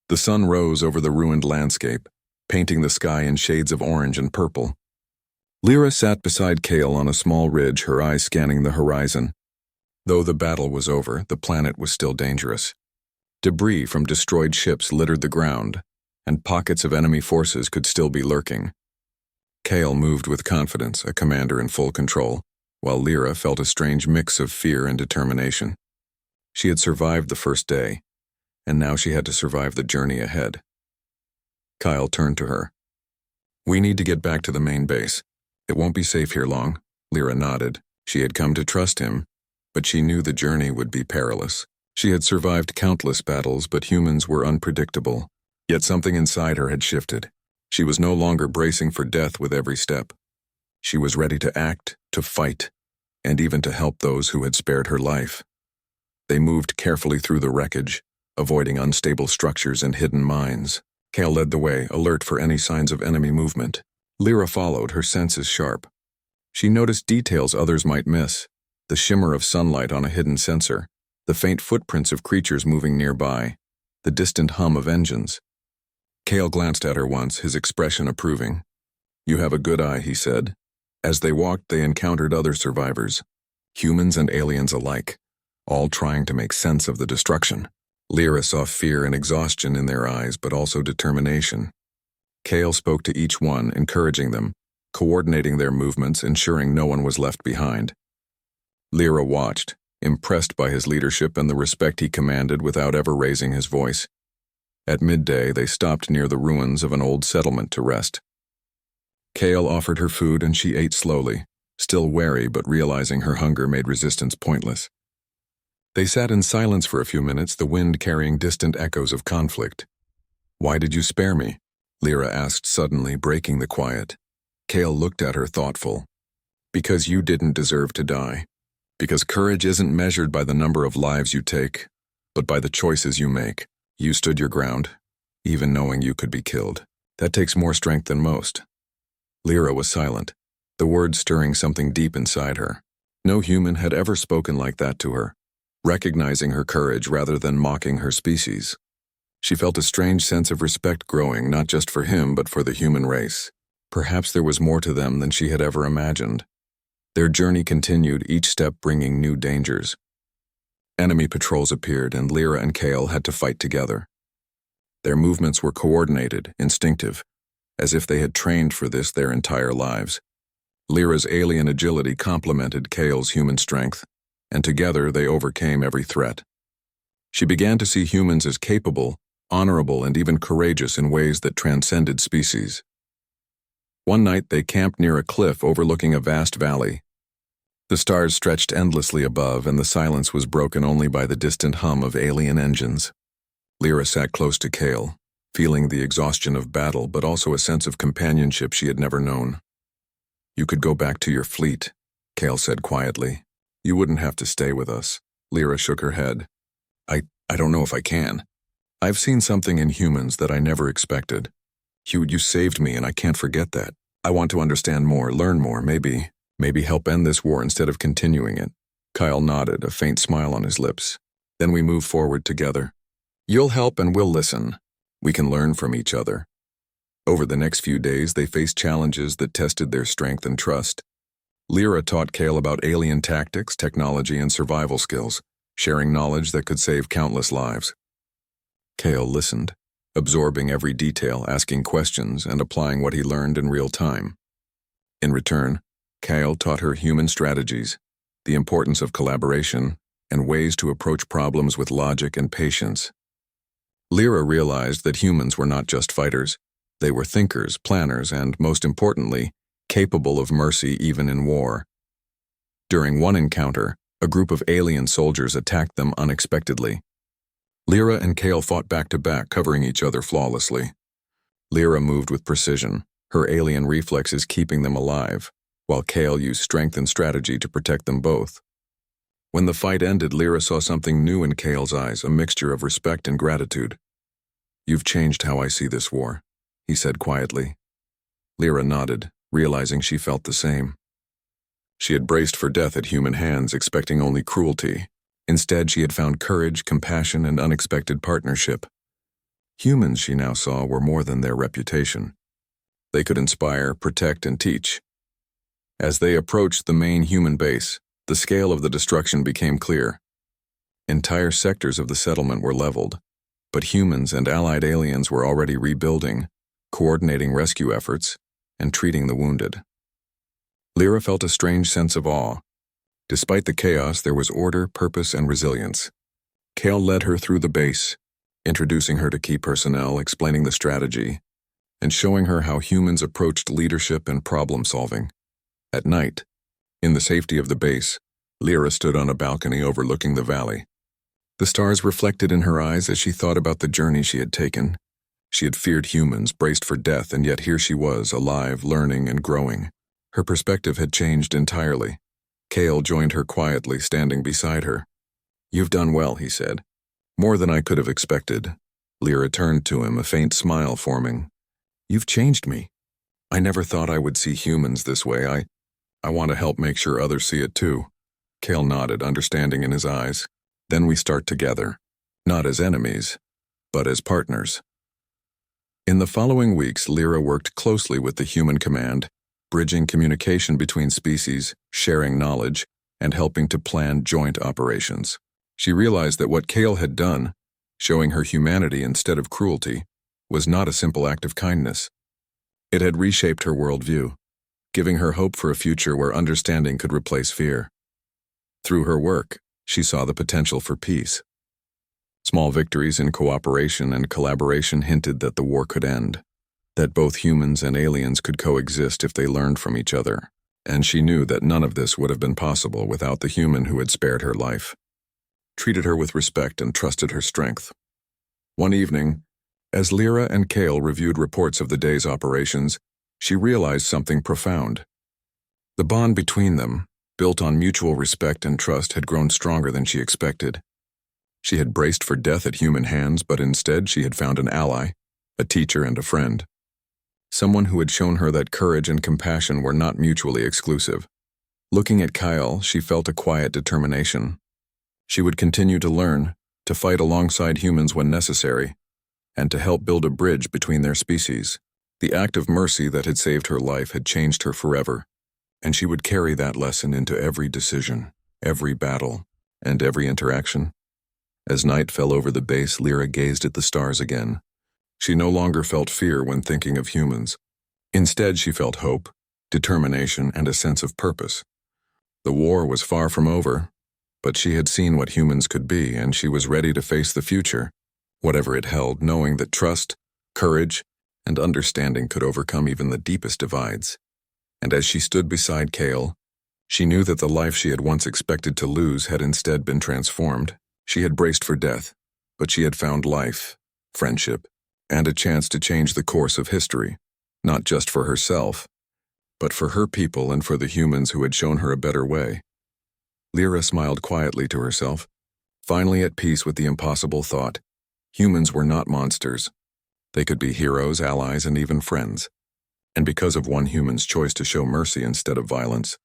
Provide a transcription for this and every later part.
The sun rose over the ruined landscape, painting the sky in shades of orange and purple. Lyra sat beside Kale on a small ridge, her eyes scanning the horizon. Though the battle was over, the planet was still dangerous. Debris from destroyed ships littered the ground, and pockets of enemy forces could still be lurking. Kale moved with confidence, a commander in full control, while Lyra felt a strange mix of fear and determination. She had survived the first day, and now she had to survive the journey ahead. Kyle turned to her. "We need to get back to the main base. It won't be safe here long." Lyra nodded. She had come to trust him, but she knew the journey would be perilous. She had survived countless battles, but humans were unpredictable. Yet something inside her had shifted. She was no longer bracing for death with every step. She was ready to act, to fight, and even to help those who had spared her life. They moved carefully through the wreckage, avoiding unstable structures and hidden mines. Kale led the way, alert for any signs of enemy movement. Lyra followed, her senses sharp. She noticed details others might miss: the shimmer of sunlight on a hidden sensor, the faint footprints of creatures moving nearby, the distant hum of engines. Kale glanced at her once, his expression approving. "You have a good eye," he said. As they walked, they encountered other survivors, humans and aliens alike, all trying to make sense of the destruction. Lyra saw fear and exhaustion in their eyes, but also determination. Kale spoke to each one, encouraging them, coordinating their movements, ensuring no one was left behind. Lyra watched, impressed by his leadership and the respect he commanded without ever raising his voice. At midday, they stopped near the ruins of an old settlement to rest. Kale offered her food and she ate slowly, still wary but realizing her hunger made resistance pointless. They sat in silence for a few minutes, the wind carrying distant echoes of conflict. "Why did you spare me?" Lyra asked suddenly, breaking the quiet. Kale looked at her thoughtful. "Because you didn't deserve to die. Because courage isn't measured by the number of lives you take, but by the choices you make. You stood your ground, even knowing you could be killed. That takes more strength than most." Lyra was silent, the words stirring something deep inside her. No human had ever spoken like that to her, recognizing her courage rather than mocking her species. She felt a strange sense of respect growing, not just for him, but for the human race. Perhaps there was more to them than she had ever imagined. Their journey continued, each step bringing new dangers. Enemy patrols appeared, and Lyra and Kale had to fight together. Their movements were coordinated, instinctive, as if they had trained for this their entire lives. Lyra's alien agility complemented Kale's human strength, and together they overcame every threat. She began to see humans as capable, honorable, and even courageous in ways that transcended species. One night they camped near a cliff overlooking a vast valley. The stars stretched endlessly above, and the silence was broken only by the distant hum of alien engines. Lyra sat close to Kale, feeling the exhaustion of battle, but also a sense of companionship she had never known. "You could go back to your fleet," Kale said quietly. "You wouldn't have to stay with us." Lyra shook her head. I don't know if I can. I've seen something in humans that I never expected. You saved me, and I can't forget that. I want to understand more, learn more, maybe help end this war instead of continuing it." Kyle nodded, a faint smile on his lips. "Then we move forward together. You'll help and we'll listen. We can learn from each other." Over the next few days, they faced challenges that tested their strength and trust. Lyra taught Kale about alien tactics, technology, and survival skills, sharing knowledge that could save countless lives. Kale listened, absorbing every detail, asking questions, and applying what he learned in real time. In return, Kale taught her human strategies, the importance of collaboration, and ways to approach problems with logic and patience. Lyra realized that humans were not just fighters. They were thinkers, planners, and, most importantly, capable of mercy even in war. During one encounter, a group of alien soldiers attacked them unexpectedly. Lyra and Kale fought back-to-back, covering each other flawlessly. Lyra moved with precision, her alien reflexes keeping them alive, while Kale used strength and strategy to protect them both. When the fight ended, Lyra saw something new in Kale's eyes, a mixture of respect and gratitude. "You've changed how I see this war," he said quietly. Lyra nodded, realizing she felt the same. She had braced for death at human hands, expecting only cruelty. Instead, she had found courage, compassion, and unexpected partnership. Humans, she now saw, were more than their reputation. They could inspire, protect, and teach. As they approached the main human base, the scale of the destruction became clear. Entire sectors of the settlement were leveled, but humans and allied aliens were already rebuilding, coordinating rescue efforts, and treating the wounded. Lyra felt a strange sense of awe. Despite the chaos, there was order, purpose, and resilience. Kale led her through the base, introducing her to key personnel, explaining the strategy, and showing her how humans approached leadership and problem-solving. At night, in the safety of the base, Lyra stood on a balcony overlooking the valley. The stars reflected in her eyes as she thought about the journey she had taken. She had feared humans, braced for death, and yet here she was, alive, learning, and growing. Her perspective had changed entirely. Kale joined her quietly, standing beside her. "You've done well," he said. "More than I could have expected." Lyra turned to him, a faint smile forming. "You've changed me. I never thought I would see humans this way. I want to help make sure others see it too." Kale nodded, understanding in his eyes. "Then we start together, not as enemies, but as partners." In the following weeks, Lyra worked closely with the human command, bridging communication between species, sharing knowledge, and helping to plan joint operations. She realized that what Kale had done, showing her humanity instead of cruelty, was not a simple act of kindness. It had reshaped her worldview, giving her hope for a future where understanding could replace fear. Through her work, she saw the potential for peace. Small victories in cooperation and collaboration hinted that the war could end, that both humans and aliens could coexist if they learned from each other, and she knew that none of this would have been possible without the human who had spared her life, treated her with respect, and trusted her strength. One evening, as Lyra and Kale reviewed reports of the day's operations, she realized something profound. The bond between them, built on mutual respect and trust, had grown stronger than she expected. She had braced for death at human hands, but instead she had found an ally, a teacher, and a friend. Someone who had shown her that courage and compassion were not mutually exclusive. Looking at Kyle, she felt a quiet determination. She would continue to learn, to fight alongside humans when necessary, and to help build a bridge between their species. The act of mercy that had saved her life had changed her forever, and she would carry that lesson into every decision, every battle, and every interaction. As night fell over the base, Lyra gazed at the stars again. She no longer felt fear when thinking of humans. Instead, she felt hope, determination, and a sense of purpose. The war was far from over, but she had seen what humans could be, and she was ready to face the future, whatever it held, knowing that trust, courage, and understanding could overcome even the deepest divides. And as she stood beside Kale, she knew that the life she had once expected to lose had instead been transformed. She had braced for death, but she had found life, friendship, and a chance to change the course of history, not just for herself, but for her people and for the humans who had shown her a better way. Lyra smiled quietly to herself, finally at peace with the impossible thought. Humans were not monsters. They could be heroes, allies, and even friends. And because of one human's choice to show mercy instead of violence,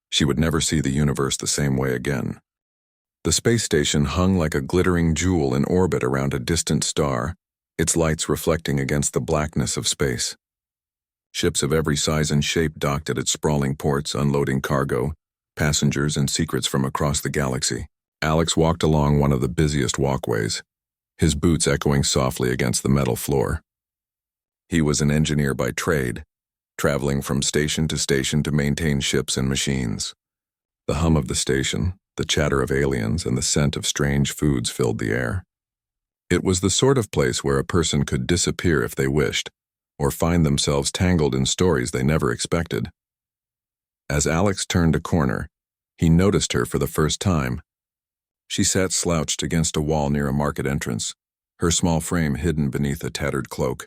she would never see the universe the same way again. The space station hung like a glittering jewel in orbit around a distant star, its lights reflecting against the blackness of space. Ships of every size and shape docked at its sprawling ports, unloading cargo, passengers, and secrets from across the galaxy. Alex walked along one of the busiest walkways, his boots echoing softly against the metal floor. He was an engineer by trade, traveling from station to maintain ships and machines. The hum of the station, the chatter of aliens, and the scent of strange foods filled the air. It was the sort of place where a person could disappear if they wished, or find themselves tangled in stories they never expected. As Alex turned a corner, he noticed her for the first time. She sat slouched against a wall near a market entrance, her small frame hidden beneath a tattered cloak.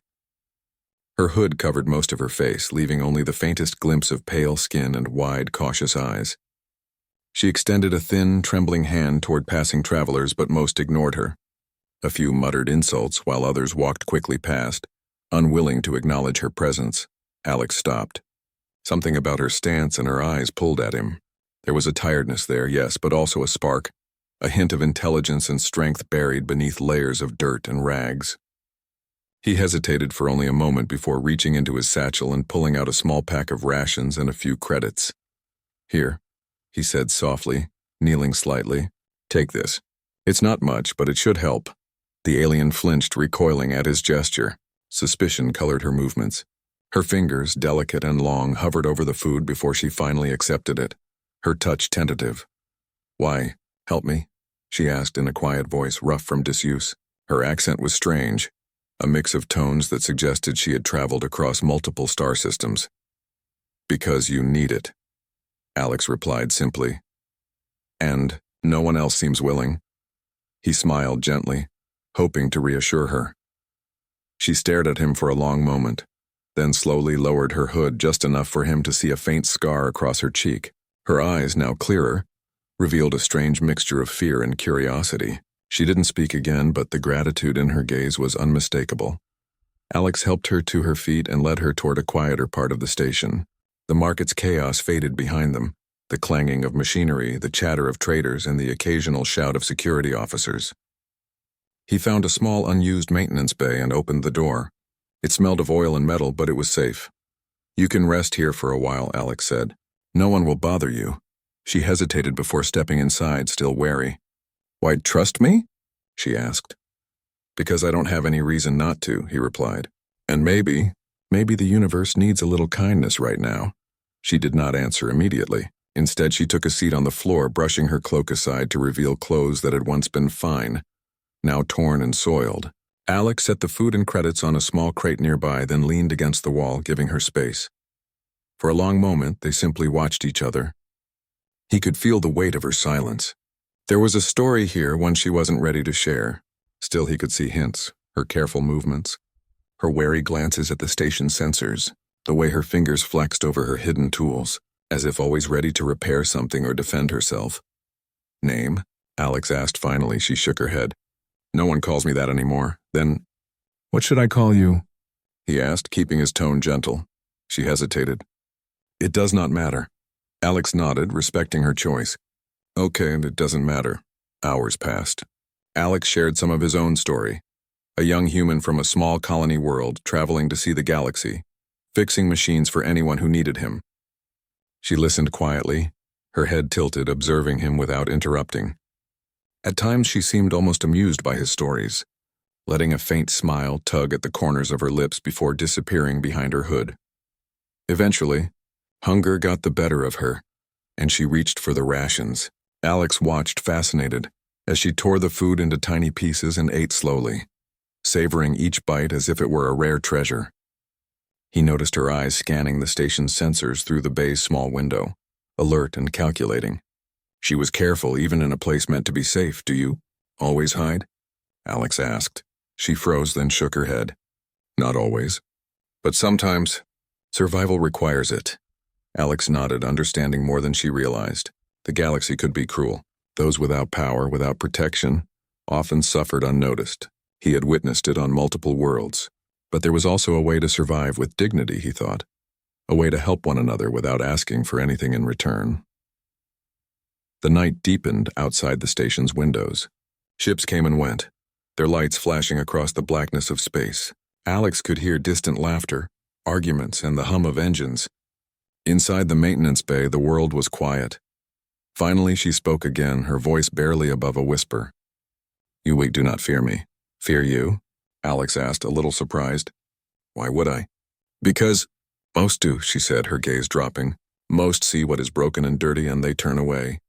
Her hood covered most of her face, leaving only the faintest glimpse of pale skin and wide, cautious eyes. She extended a thin, trembling hand toward passing travelers, but most ignored her. A few muttered insults while others walked quickly past, unwilling to acknowledge her presence. Alex stopped. Something about her stance and her eyes pulled at him. There was a tiredness there, yes, but also a spark, a hint of intelligence and strength buried beneath layers of dirt and rags. He hesitated for only a moment before reaching into his satchel and pulling out a small pack of rations and a few credits. "Here," he said softly, kneeling slightly. "Take this. It's not much, but it should help." The alien flinched, recoiling at his gesture. Suspicion colored her movements. Her fingers, delicate and long, hovered over the food before she finally accepted it, her touch tentative. "Why, help me?" she asked in a quiet voice, rough from disuse. Her accent was strange, a mix of tones that suggested she had traveled across multiple star systems. "Because you need it," Alex replied simply. "And no one else seems willing." He smiled gently, hoping to reassure her. She stared at him for a long moment, then slowly lowered her hood just enough for him to see a faint scar across her cheek. Her eyes, now clearer, revealed a strange mixture of fear and curiosity. She didn't speak again, but the gratitude in her gaze was unmistakable. Alex helped her to her feet and led her toward a quieter part of the station. The market's chaos faded behind them, the clanging of machinery, the chatter of traders, and the occasional shout of security officers. He found a small unused maintenance bay and opened the door. It smelled of oil and metal, but it was safe. "You can rest here for a while," Alex said. "No one will bother you." She hesitated before stepping inside, still wary. "Why, trust me?" she asked. "Because I don't have any reason not to," he replied. "And maybe the universe needs a little kindness right now." She did not answer immediately. Instead, she took a seat on the floor, brushing her cloak aside to reveal clothes that had once been fine, now torn and soiled. Alex set the food and credits on a small crate nearby, then leaned against the wall, giving her space. For a long moment, they simply watched each other. He could feel the weight of her silence. There was a story here, one she wasn't ready to share. Still, he could see hints, her careful movements, her wary glances at the station sensors, the way her fingers flexed over her hidden tools, as if always ready to repair something or defend herself. "Name?" Alex asked finally. She shook her head. "No one calls me that anymore." "Then, what should I call you?" he asked, keeping his tone gentle. She hesitated. "It does not matter." Alex nodded, respecting her choice. "Okay, and it doesn't matter." Hours passed. Alex shared some of his own story. A young human from a small colony world, traveling to see the galaxy, fixing machines for anyone who needed him. She listened quietly, her head tilted, observing him without interrupting. At times she seemed almost amused by his stories, letting a faint smile tug at the corners of her lips before disappearing behind her hood. Eventually, hunger got the better of her, and she reached for the rations. Alex watched fascinated as she tore the food into tiny pieces and ate slowly, savoring each bite as if it were a rare treasure. He noticed her eyes scanning the station's sensors through the bay's small window, alert and calculating. She was careful, even in a place meant to be safe. "Do you always hide?" Alex asked. She froze, then shook her head. "Not always. But sometimes survival requires it." Alex nodded, understanding more than she realized. The galaxy could be cruel. Those without power, without protection, often suffered unnoticed. He had witnessed it on multiple worlds. But there was also a way to survive with dignity, he thought. A way to help one another without asking for anything in return. The night deepened outside the station's windows. Ships came and went, their lights flashing across the blackness of space. Alex could hear distant laughter, arguments, and the hum of engines. Inside the maintenance bay, the world was quiet. Finally, she spoke again, her voice barely above a whisper. "You weak do not fear me." "Fear you?" Alex asked, a little surprised. "Why would I?" "Because most do," she said, her gaze dropping. "Most see what is broken and dirty and they turn away.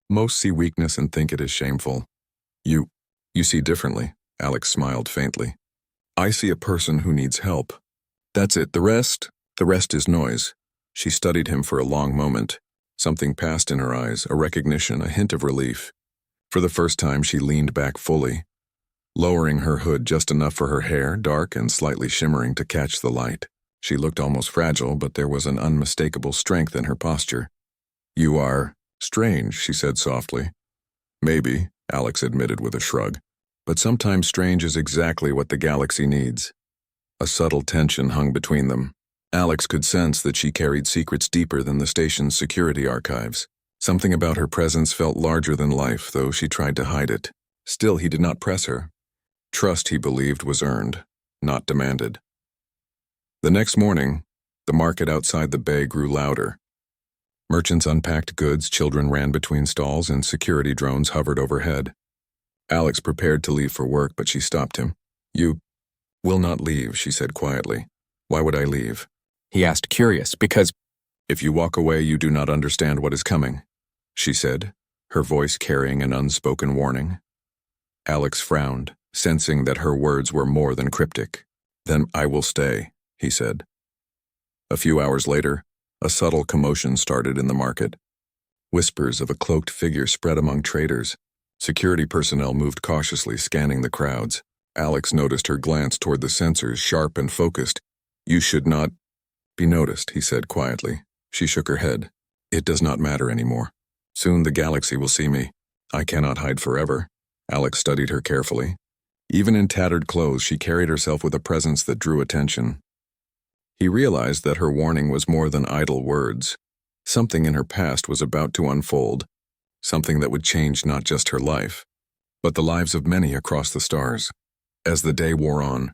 Most see weakness and think it is shameful. You see differently." Alex smiled faintly. "I see a person who needs help. That's it. The rest is noise." She studied him for a long moment. Something passed in her eyes, a recognition, a hint of relief. For the first time, she leaned back fully, lowering her hood just enough for her hair, dark and slightly shimmering, to catch the light. She looked almost fragile, but there was an unmistakable strength in her posture. "You are strange," she said softly. "Maybe," Alex admitted with a shrug. "But sometimes strange is exactly what the galaxy needs." A subtle tension hung between them. Alex could sense that she carried secrets deeper than the station's security archives. Something about her presence felt larger than life, though she tried to hide it. Still, he did not press her. Trust, he believed, was earned. not demanded. The next morning, the market outside the bay grew louder. Merchants unpacked goods, children ran between stalls, and security drones hovered overhead. Alex prepared to leave for work, but she stopped him. "You will not leave," she said quietly. "Why would I leave?" He asked, curious, because "If you walk away, you do not understand what is coming," she said, her voice carrying an unspoken warning. Alex frowned, sensing that her words were more than cryptic. "Then I will stay," he said. A few hours later, a subtle commotion started in the market. Whispers of a cloaked figure spread among traders. Security personnel moved cautiously, scanning the crowds. Alex noticed her glance toward the sensors, sharp and focused. "You should not be noticed," he said quietly. She shook her head. "It does not matter anymore. Soon the galaxy will see me. I cannot hide forever." Alex studied her carefully. Even in tattered clothes, she carried herself with a presence that drew attention. He realized that her warning was more than idle words. Something in her past was about to unfold, something that would change not just her life, but the lives of many across the stars. As the day wore on,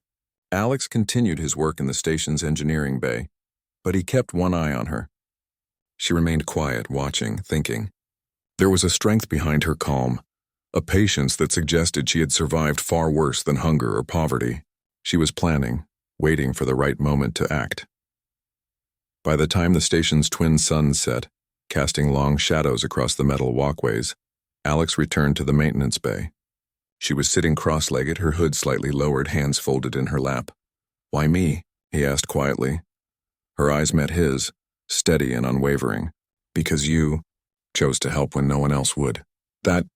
Alex continued his work in the station's engineering bay, but he kept one eye on her. She remained quiet, watching, thinking. There was a strength behind her calm, a patience that suggested she had survived far worse than hunger or poverty. She was planning, waiting for the right moment to act. By the time the station's twin suns set, casting long shadows across the metal walkways, Alex returned to the maintenance bay. She was sitting cross-legged, her hood slightly lowered, hands folded in her lap. "Why me?" he asked quietly. Her eyes met his, steady and unwavering. "Because you chose to help when no one else would. That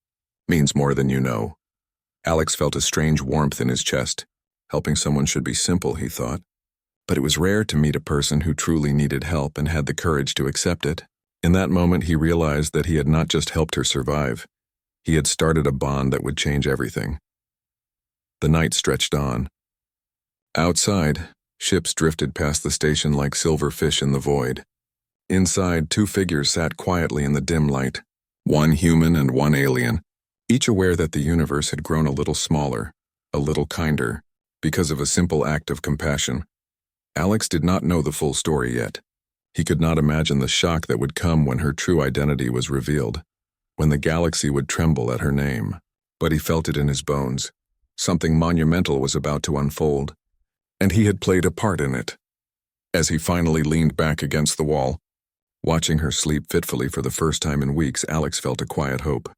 means more than you know." Alex felt a strange warmth in his chest. Helping someone should be simple, he thought. But it was rare to meet a person who truly needed help and had the courage to accept it. In that moment, he realized that he had not just helped her survive. He had started a bond that would change everything. The night stretched on. Outside, ships drifted past the station like silver fish in the void. Inside, two figures sat quietly in the dim light, one human and one alien, each aware that the universe had grown a little smaller, a little kinder, because of a simple act of compassion. Alex did not know the full story yet. He could not imagine the shock that would come when her true identity was revealed, when the galaxy would tremble at her name. But he felt it in his bones. Something monumental was about to unfold, and he had played a part in it. As he finally leaned back against the wall, watching her sleep fitfully for the first time in weeks, Alex felt a quiet hope.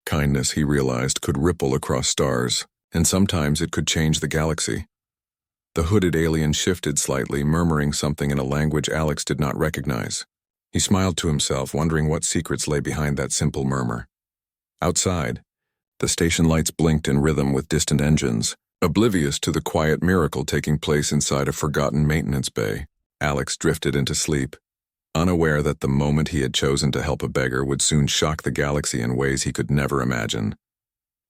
Kindness, he realized, could ripple across stars, and sometimes it could change the galaxy. The hooded alien shifted slightly, murmuring something in a language Alex did not recognize. He smiled to himself, wondering what secrets lay behind that simple murmur. Outside, the station lights blinked in rhythm with distant engines, oblivious to the quiet miracle taking place inside a forgotten maintenance bay. Alex drifted into sleep, unaware that the moment he had chosen to help a beggar would soon shock the galaxy in ways he could never imagine.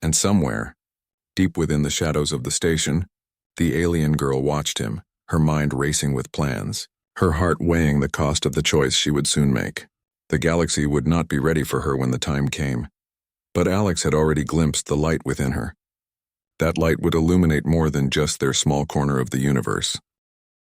And somewhere, deep within the shadows of the station, the alien girl watched him, her mind racing with plans, her heart weighing the cost of the choice she would soon make. The galaxy would not be ready for her when the time came, but Alex had already glimpsed the light within her. That light would illuminate more than just their small corner of the universe.